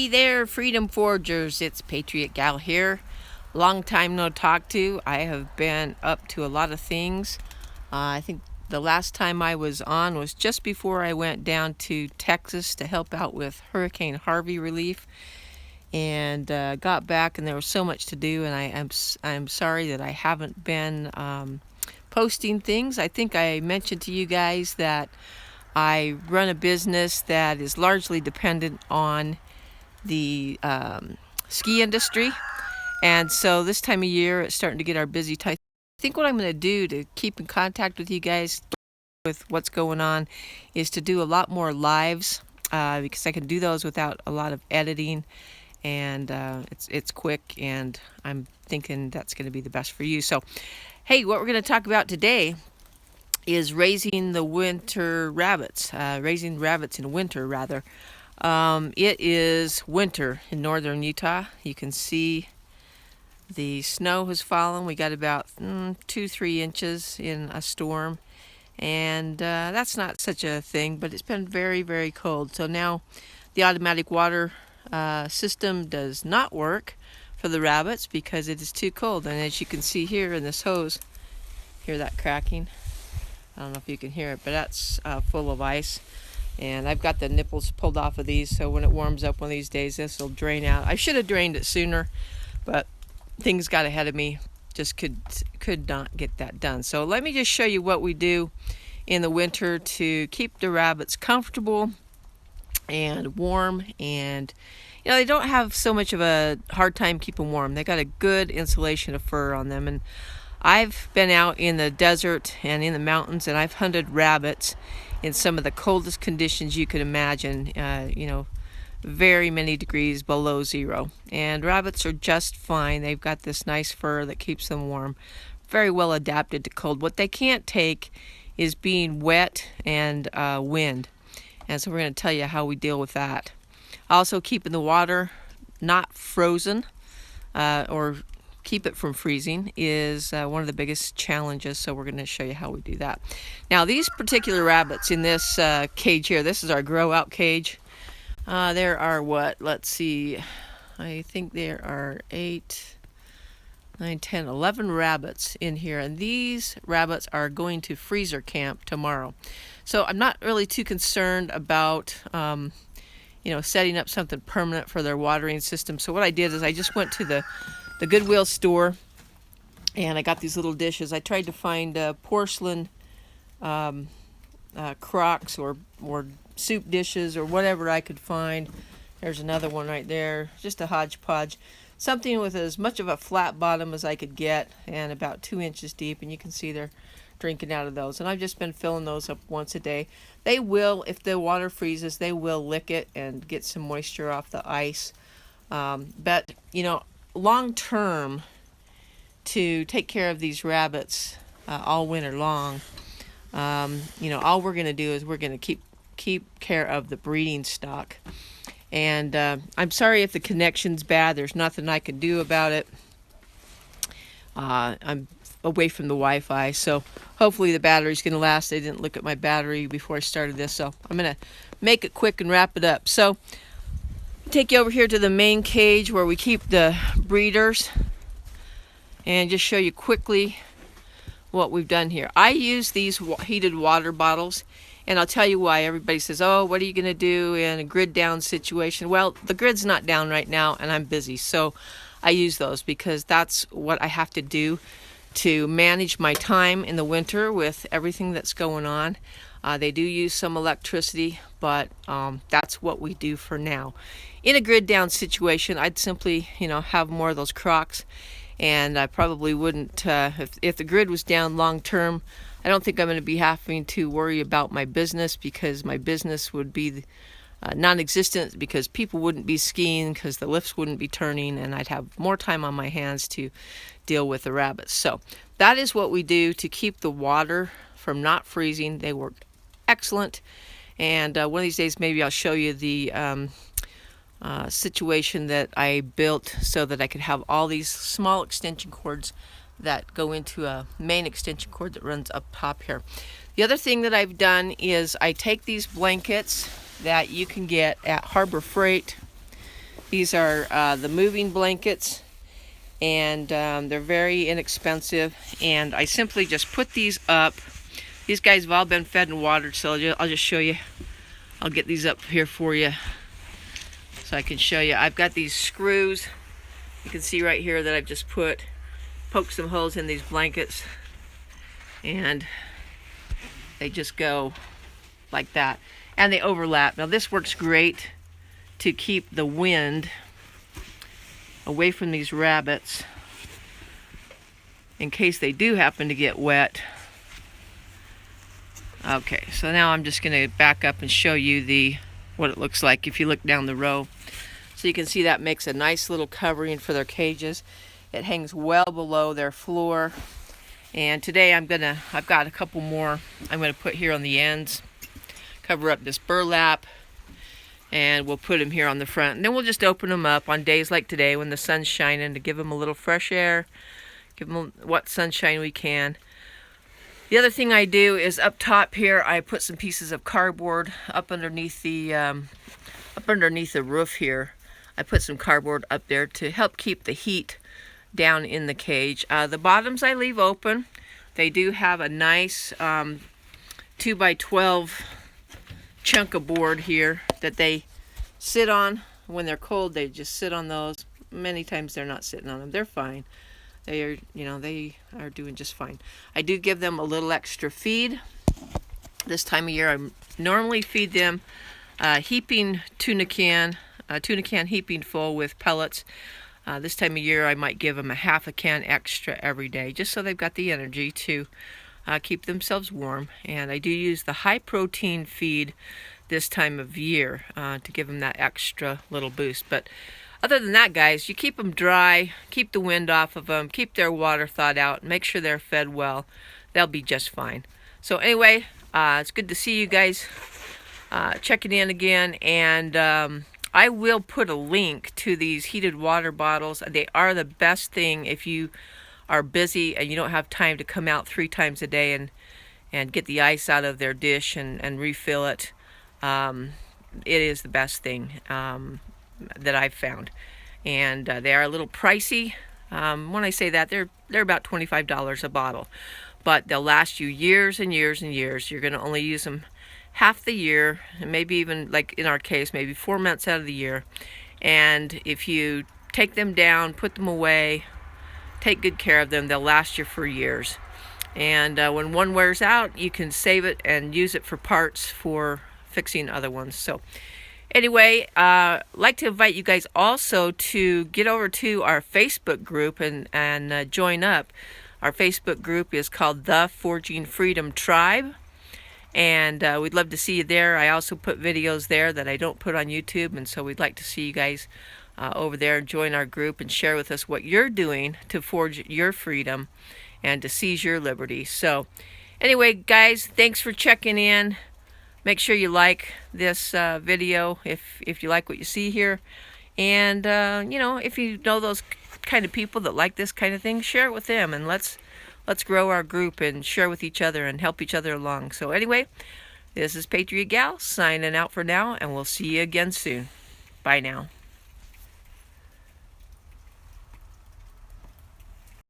Hey there, Freedom Forgers. It's Patriot Gal here. Long time no talk to. I have been up to a lot of things. I think the last time I was on was just before I went down to Texas to help out with Hurricane Harvey relief, and got back, and there was so much to do. And I'm sorry that I haven't been posting things. I think I mentioned to you guys that I run a business that is largely dependent on the ski industry, and so this time of year it's starting to get our busy time. I think what I'm going to do to keep in contact with you guys with what's going on is to do a lot more lives, because I can do those without a lot of editing, and it's quick, and I'm thinking that's going to be the best for you. So hey, what we're going to talk about today is raising the winter rabbits, raising rabbits in winter rather. It is winter in northern Utah. You can see the snow has fallen. We got about 2-3 inches in a storm, and that's not such a thing, but it's been very, very cold. So now the automatic water system does not work for the rabbits because it is too cold. And as you can see here in this hose, hear that cracking? I don't know if you can hear it, but that's full of ice. And I've got the nipples pulled off of these, so when it warms up one of these days, this will drain out. I should have drained it sooner, but things got ahead of me. Just could not get that done. So let me just show you what we do in the winter to keep the rabbits comfortable and warm. And you know, they don't have so much of a hard time keeping warm. They got a good insulation of fur on them. And I've been out in the desert and in the mountains, and I've hunted rabbits in some of the coldest conditions you could imagine, very many degrees below zero. And rabbits are just fine. They've got this nice fur that keeps them warm, very well adapted to cold. What they can't take is being wet and wind. And so we're going to tell you how we deal with that. Also, keeping the water not frozen or keep it from freezing is one of the biggest challenges, so we're going to show you how we do that. Now, these particular rabbits in this cage here, this is our grow out cage. There are let's see, I think there are 8, 9, 10, 11 rabbits in here, and these rabbits are going to freezer camp tomorrow. So I'm not really too concerned about setting up something permanent for their watering system. So what I did is I just went to the Goodwill store, and I got these little dishes. I tried to find porcelain crocks or soup dishes or whatever I could find. There's another one right there, just a hodgepodge. Something with as much of a flat bottom as I could get and about 2 inches deep, and you can see they're drinking out of those. And I've just been filling those up once a day. They will, if the water freezes, they will lick it and get some moisture off the ice. But, long term, to take care of these rabbits all winter long, all we're going to do is we're going to keep care of the breeding stock. And I'm sorry if the connection's bad. There's nothing I can do about it. I'm away from the Wi-Fi, so hopefully the battery's going to last. I didn't look at my battery before I started this, so I'm going to make it quick and wrap it up. So take you over here to the main cage where we keep the breeders, and just show you quickly what we've done here. I use these heated water bottles, and I'll tell you why. Everybody says, oh, what are you going to do in a grid down situation? Well, the grid's not down right now, and I'm busy, so I use those because that's what I have to do to manage my time in the winter with everything that's going on. They do use some electricity, but that's what we do for now. In a grid down situation, I'd simply, have more of those crocks, and I probably wouldn't, if the grid was down long term, I don't think I'm going to be having to worry about my business, because my business would be non-existent, because people wouldn't be skiing, because the lifts wouldn't be turning, and I'd have more time on my hands to deal with the rabbits. So that is what we do to keep the water from not freezing. They work excellent, and one of these days maybe I'll show you the situation that I built so that I could have all these small extension cords that go into a main extension cord that runs up top here. The other thing that I've done is I take these blankets that you can get at Harbor Freight. These are the moving blankets, and they're very inexpensive, and I simply just put these up. These guys have all been fed and watered, so I'll just show you. I'll get these up here for you so I can show you. I've got these screws. You can see right here that I've just poked some holes in these blankets, and they just go like that, and they overlap. Now this works great to keep the wind away from these rabbits in case they do happen to get wet. Okay, so now I'm just going to back up and show you what it looks like if you look down the row. So you can see that makes a nice little covering for their cages. It hangs well below their floor. And today I've got a couple more I'm going to put here on the ends. Cover up this burlap, and we'll put them here on the front. And then we'll just open them up on days like today when the sun's shining to give them a little fresh air, give them what sunshine we can. The other thing I do is up top here, I put some pieces of cardboard up underneath the roof here. I put some cardboard up there to help keep the heat down in the cage. The bottoms I leave open. They do have a nice 2x12 chunk of board here that they sit on. When they're cold, they just sit on those. Many times they're not sitting on them. They're fine. They are doing just fine. I do give them a little extra feed. This time of year, I normally feed them a tuna can heaping full with pellets. This time of year, I might give them a half a can extra every day, just so they've got the energy to keep themselves warm. And I do use the high protein feed this time of year to give them that extra little boost. But other than that, guys, you keep them dry, keep the wind off of them, keep their water thawed out, make sure they're fed well. They'll be just fine. So anyway, it's good to see you guys checking in again. And I will put a link to these heated water bottles. They are the best thing if you are busy and you don't have time to come out 3 times a day and get the ice out of their dish and refill it. It is the best thing that I've found. And they are a little pricey. When I say that, they're about $25 a bottle. But they'll last you years and years and years. You're going to only use them half the year, and maybe even, like in our case, maybe 4 months out of the year. And if you take them down, put them away, take good care of them, they'll last you for years. And when one wears out, you can save it and use it for parts for fixing other ones. So anyway, I'd like to invite you guys also to get over to our Facebook group and join up. Our Facebook group is called The Forging Freedom Tribe. And we'd love to see you there. I also put videos there that I don't put on YouTube, and so we'd like to see you guys over there. Join our group and share with us what you're doing to forge your freedom and to seize your liberty. So anyway, guys, thanks for checking in. Make sure you like this video if you like what you see here. And, if you know those kind of people that like this kind of thing, share it with them, and let's grow our group and share with each other and help each other along. So anyway, this is Patriot Gal signing out for now, and we'll see you again soon. Bye now.